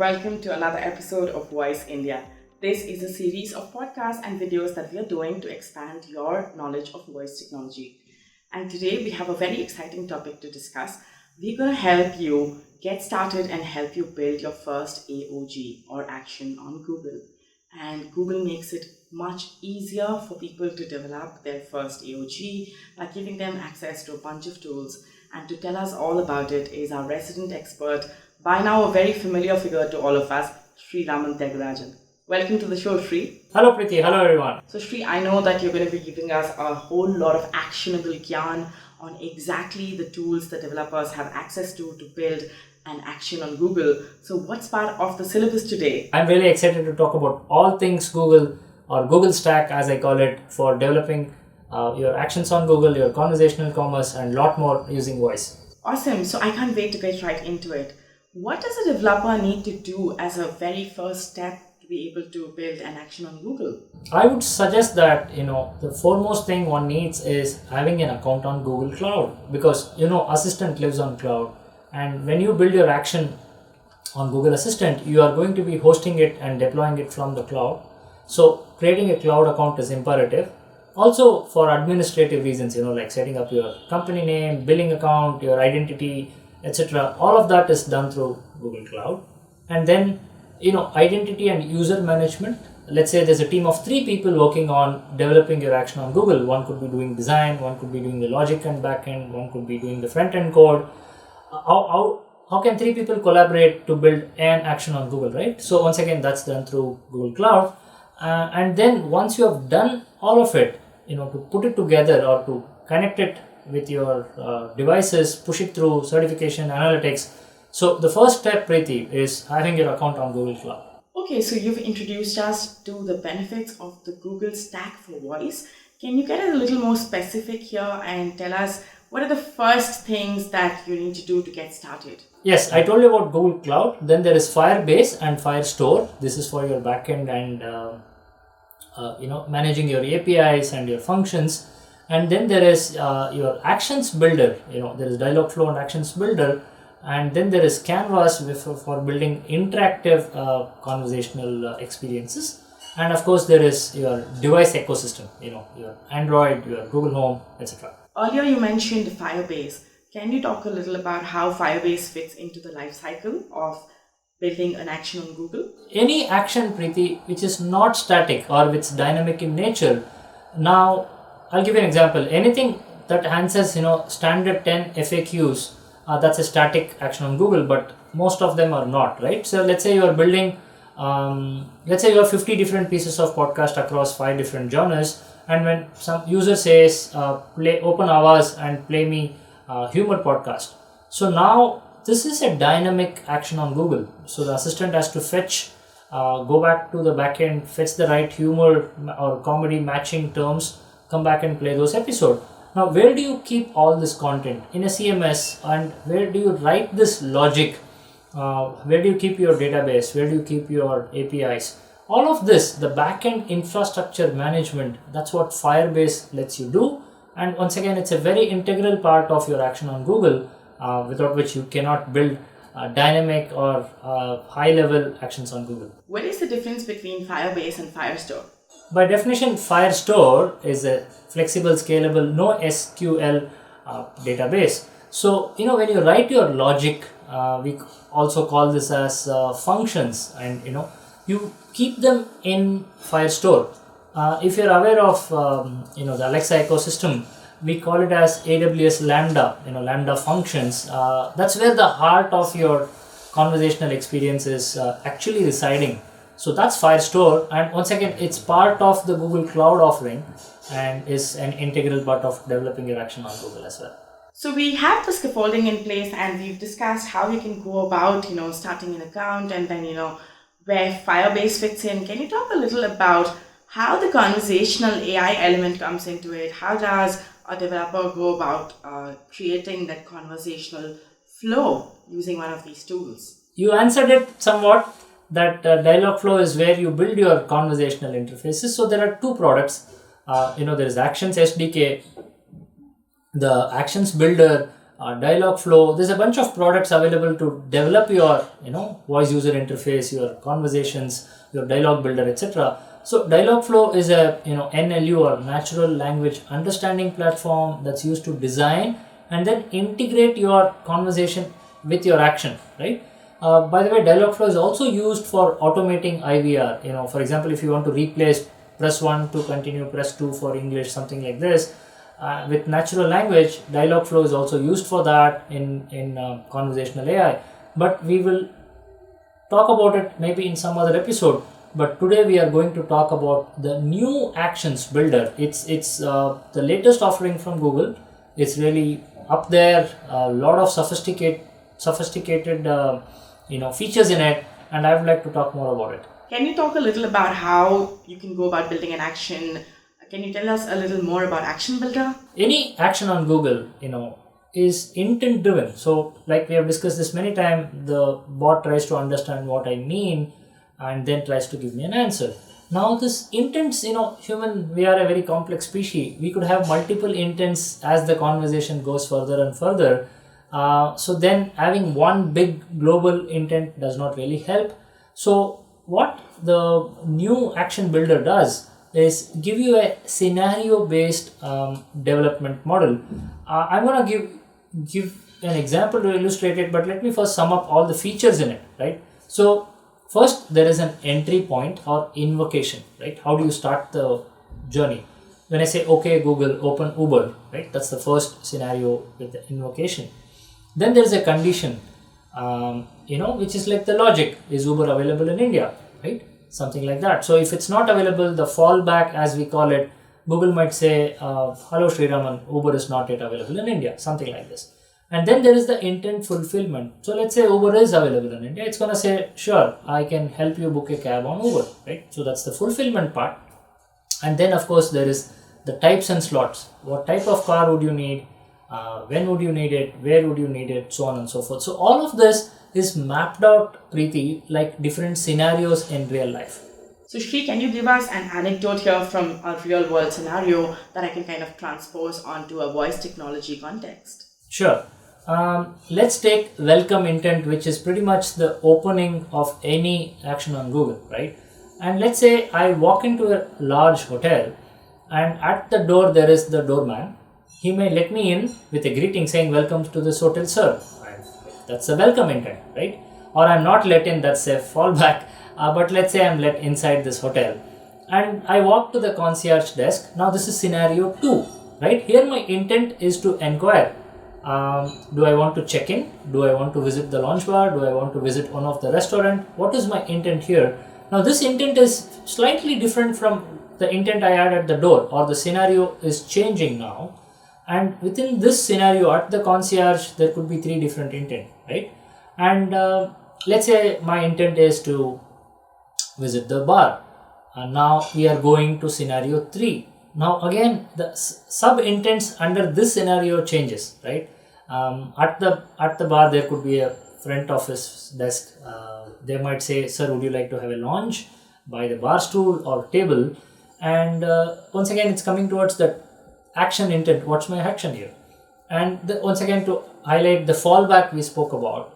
welcome to another episode of Voice India. This is a series of podcasts and videos that we are doing to expand your knowledge of voice technology. And today we have a very exciting topic to discuss. We're going to help you get started and help you build your first AOG or action on Google. And Google makes it much easier for people to develop their first AOG by giving them access to a bunch of tools. And to tell us all about it is our resident expert, by now a very familiar figure to all of us, Sreeraman Thiagarajan. Welcome to the show, Sri. Hello Preeti, hello everyone. So Sri, I know that you're going to be giving us a whole lot of actionable gyan on exactly the tools that developers have access to build an action on Google. So what's part of the syllabus today? I'm really excited to talk about all things Google or Google Stack as I call it for developing your actions on Google, your conversational commerce and a lot more using voice. Awesome. So I can't wait to get right into it. What does a developer need to do as a very first step to be able to build an action on Google? I would suggest that, the foremost thing one needs is having an account on Google Cloud because, Assistant lives on cloud. And when you build your action on Google Assistant, you are going to be hosting it and deploying it from the cloud. So creating a cloud account is imperative. Also for administrative reasons, like setting up your company name, billing account, your identity, etc. All of that is done through Google Cloud. And then, identity and user management. Let's say there's a team of 3 people working on developing your action on Google. One could be doing design, one could be doing the logic and backend, one could be doing the front end code. How can 3 people collaborate to build an action on Google, right? So once again, that's done through Google Cloud. And then once you have done all of it, to put it together or to connect it with your devices, push it through certification, analytics. So the first step, Preeti, is having your account on Google Cloud. Okay, so you've introduced us to the benefits of the Google Stack for voice. Can you get a little more specific here and tell us what are the first things that you need to do to get started? Yes, I told you about Google Cloud. Then there is Firebase and Firestore. This is for your backend and managing your APIs and your functions. And then there is your Actions Builder. There is Dialogflow and Actions Builder. And then there is Canvas for building interactive conversational experiences. And of course, there is your device ecosystem. Your Android, your Google Home, etc. Earlier you mentioned Firebase. Can you talk a little about how Firebase fits into the life cycle of building an action on Google? Any action, Preeti, which is not static or which is dynamic in nature. Now, I'll give you an example. Anything that answers, standard 10 FAQs, that's a static action on Google, but most of them are not, right? So let's say you are building, let's say you have 50 different pieces of podcast across 5 different genres. And when some user says, open Avaz and play me humor podcast. So now this is a dynamic action on Google. So the assistant has to fetch, go back to the backend, fetch the right humor or comedy matching terms, come back and play those episodes. Now, where do you keep all this content? In a CMS, and where do you write this logic? Where do you keep your database? Where do you keep your APIs? All of this, the backend infrastructure management, that's what Firebase lets you do. And once again, it's a very integral part of your action on Google, without which you cannot build dynamic or high-level actions on Google. What is the difference between Firebase and Firestore? By definition, Firestore is a flexible, scalable, no SQL database. So, when you write your logic, we also call this as functions, and you keep them in Firestore. If you're aware of the Alexa ecosystem, we call it as AWS Lambda, Lambda functions. That's where the heart of your conversational experience is actually residing. So that's Firestore, and once again, it's part of the Google Cloud offering and is an integral part of developing your action on Google as well. So we have the scaffolding in place, and we've discussed how you can go about, starting an account, and then, where Firebase fits in. Can you talk a little about how the conversational AI element comes into it? How does a developer go about creating that conversational flow using one of these tools? You answered it somewhat. That Dialogflow is where you build your conversational interfaces. So there are 2 products. There is Actions SDK. The Actions Builder Dialogflow. There's a bunch of products available to develop your voice user interface, your conversations, your dialogue builder, etc. So Dialogflow is a NLU or natural language understanding platform that's used to design and then integrate your conversation with your action, right? By the way, Dialogflow is also used for automating IVR. For example, if you want to replace press 1 to continue, press 2 for English, something like this. With natural language, Dialogflow is also used for that in conversational AI. But we will talk about it maybe in some other episode. But today we are going to talk about the new Actions Builder. It's the latest offering from Google. It's really up there. A lot of sophisticated features in it, and I would like to talk more about it. Can you talk a little about how you can go about building an action? Can you tell us a little more about Action Builder? Any action on Google, is intent driven. So like we have discussed this many times, the bot tries to understand what I mean and then tries to give me an answer. Now this intents, human, we are a very complex species. We could have multiple intents as the conversation goes further and further. So then having one big global intent does not really help. So what the new Action Builder does is give you a scenario based development model. I'm going to give an example to illustrate it, but let me first sum up all the features in it, right? So first, there is an entry point or invocation, right? How do you start the journey? When I say, okay, Google, open Uber, right? That's the first scenario with the invocation. Then there is a condition, which is like the logic. Is Uber available in India, right? Something like that. So if it's not available, the fallback, as we call it, Google might say, hello Sreeraman, Uber is not yet available in India, something like this. And then there is the intent fulfillment. So let's say Uber is available in India. It's going to say, sure, I can help you book a cab on Uber, right? So that's the fulfillment part. And then of course there is the types and slots. What type of car would you need? When would you need it? Where would you need it? So on and so forth. So all of this is mapped out, Preeti, like different scenarios in real life. So Shri, can you give us an anecdote here from a real world scenario that I can kind of transpose onto a voice technology context? Sure. Let's take welcome intent, which is pretty much the opening of any action on Google, right? And let's say I walk into a large hotel and at the door there is the doorman. He may let me in with a greeting saying, welcome to this hotel, sir. That's a welcome intent, right? Or I'm not let in, that's a fallback. But let's say I'm let inside this hotel and I walk to the concierge desk. Now this is scenario 2, right? Here my intent is to inquire. Do I want to check in? Do I want to visit the lounge bar? Do I want to visit one of the restaurant? What is my intent here? Now this intent is slightly different from the intent I had at the door, or the scenario is changing now. And within this scenario at the concierge, there could be 3 different intent, right? And let's say my intent is to visit the bar. And now we are going to scenario 3. Now again, the sub intents under this scenario changes, right? At the bar, there could be a front office desk. They might say, sir, would you like to have a lounge by the bar stool or table? And once again, it's coming towards the action intent. What's my action here? And once again, to highlight the fallback we spoke about,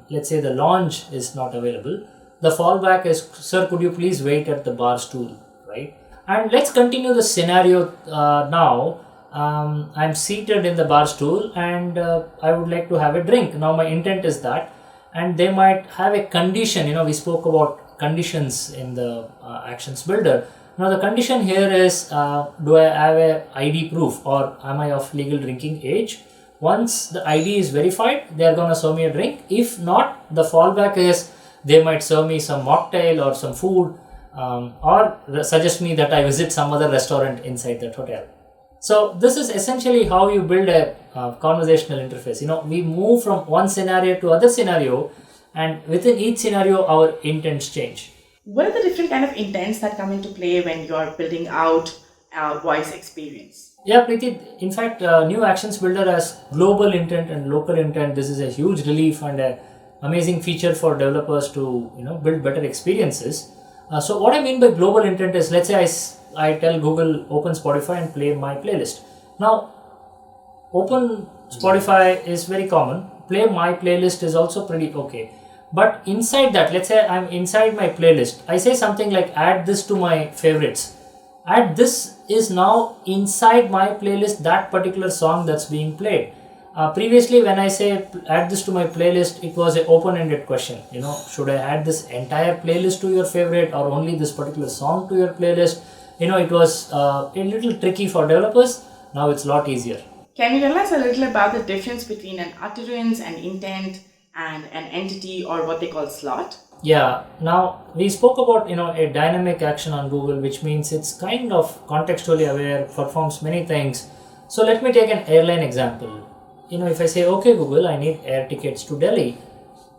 let's say the lounge is not available. The fallback is, sir, could you please wait at the bar stool, right? And let's continue the scenario now. I'm seated in the bar stool and I would like to have a drink. Now my intent is that, and they might have a condition. We spoke about conditions in the Actions Builder. Now the condition here is, do I have a ID proof or am I of legal drinking age? Once the ID is verified, they are going to serve me a drink. If not, the fallback is they might serve me some mocktail or some food, or suggest me that I visit some other restaurant inside that hotel. So this is essentially how you build a conversational interface. We move from one scenario to other scenario, and within each scenario, our intents change. What are the different kind of intents that come into play when you're building out a voice experience? Yeah, Preeti, in fact, new Actions Builder has global intent and local intent. This is a huge relief and an amazing feature for developers to build better experiences. So what I mean by global intent is, let's say I tell Google, open Spotify and play my playlist. Now, open Spotify is very common. Play my playlist is also pretty okay. But inside that, let's say I'm inside my playlist, I say something like add this to my favorites. Add this is now inside my playlist, that particular song that's being played. Previously, when I say add this to my playlist, it was an open-ended question. Should I add this entire playlist to your favorite or only this particular song to your playlist? It was a little tricky for developers. Now it's a lot easier. Can you tell us a little about the difference between an utterance, an intent, and an entity, or what they call slot? Yeah, now we spoke about a dynamic action on Google, which means it's kind of contextually aware, performs many things. So let me take an airline example. If I say, okay Google, I need air tickets to Delhi,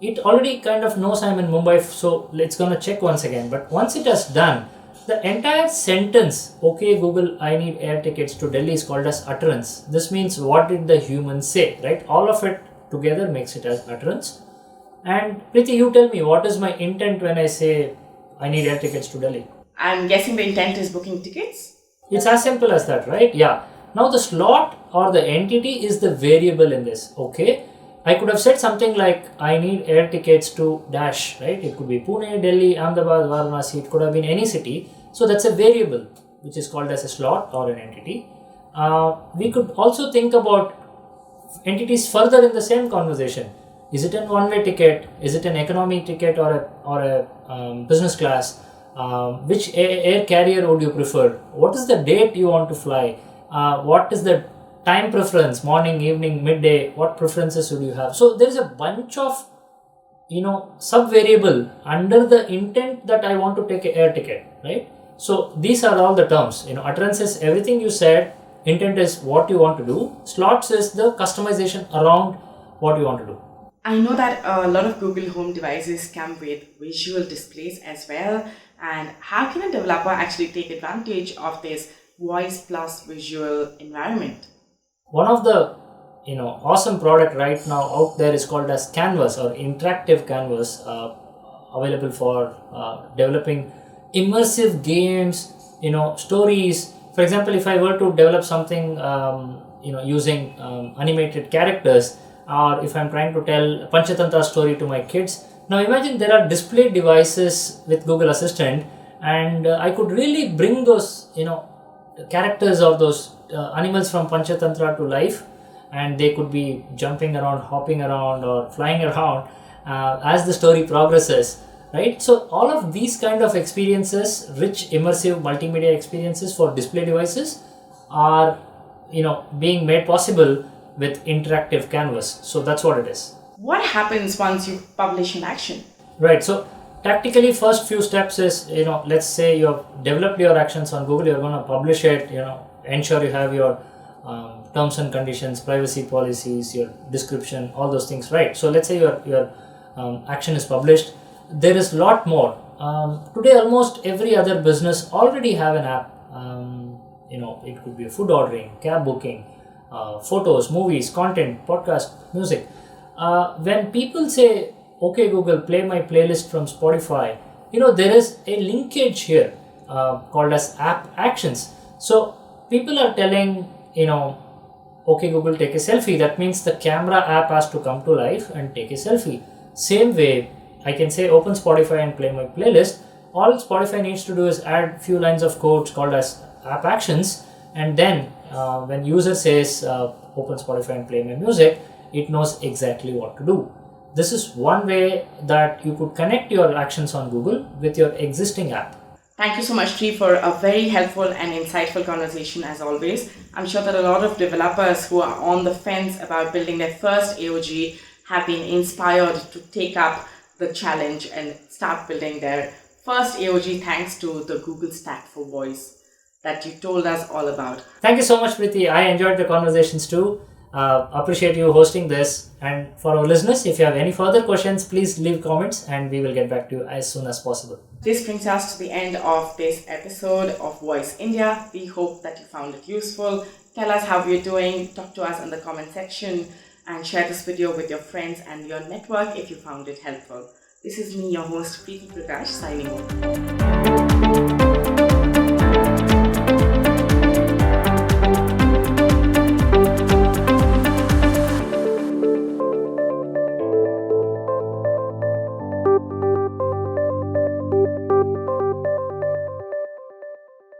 it already kind of knows I'm in Mumbai, so it's going to check once again. But once it has done, the entire sentence, okay Google, I need air tickets to Delhi, is called as utterance. This means what did the human say, right? All of it together makes it as utterance. And Preeti, you tell me, what is my intent when I say I need air tickets to Delhi? I'm guessing the intent is booking tickets? It's as simple as that, right? Yeah. Now the slot or the entity is the variable in this, okay? I could have said something like, I need air tickets to dash, right? It could be Pune, Delhi, Ahmedabad, Varanasi, it could have been any city. So that's a variable, which is called as a slot or an entity. We could also think about entities further in the same conversation. Is it an one-way ticket? Is it an economy ticket or a business class? Which air carrier would you prefer? What is the date you want to fly? What is the time preference? Morning, evening, midday? What preferences would you have? So there is a bunch of sub-variable under the intent that I want to take an air ticket, right? So these are all the terms. Utterance is everything you said. Intent is what you want to do. Slots is the customization around what you want to do. I know that a lot of Google Home devices come with visual displays as well. And how can a developer actually take advantage of this voice plus visual environment? One of the awesome product right now out there is called as Canvas or interactive canvas, available for developing immersive games, stories. For example, if I were to develop something using animated characters, or if I'm trying to tell a Panchatantra story to my kids, now imagine there are display devices with Google Assistant, and I could really bring those characters or those animals from Panchatantra to life, and they could be jumping around, hopping around, or flying around as the story progresses, right? So all of these kind of experiences, rich immersive multimedia experiences for display devices, are being made possible with interactive canvas. So that's what it is. What happens once you publish an action? Right. So tactically, first few steps is, let's say you have developed your actions on Google, you're going to publish it, ensure you have your terms and conditions, privacy policies, your description, all those things, right? So let's say your action is published. There is a lot more. Today, almost every other business already have an app. It could be a food ordering, cab booking, photos, movies, content, podcast, music. When people say, okay Google, play my playlist from Spotify, there is a linkage here called as app actions. So people are telling, okay Google, take a selfie. That means the camera app has to come to life and take a selfie. Same way, I can say open Spotify and play my playlist. All Spotify needs to do is add few lines of code called as app actions, and then when user says open Spotify and play my music, it knows exactly what to do. This is one way that you could connect your actions on Google with your existing app. Thank you so much, Sri, for a very helpful and insightful conversation as always. I'm sure that a lot of developers who are on the fence about building their first AOG have been inspired to take up the challenge and start building their first AOG thanks to the Google Stack for Voice that you told us all about. Thank you so much, Preeti. I enjoyed the conversations too. Appreciate you hosting this. And for our listeners, if you have any further questions, please leave comments and we will get back to you as soon as possible. This brings us to the end of this episode of Voice India. We hope that you found it useful. Tell us how you're doing. Talk to us in the comment section and share this video with your friends and your network if you found it helpful. This is me, your host, Preeti Prakash, signing off.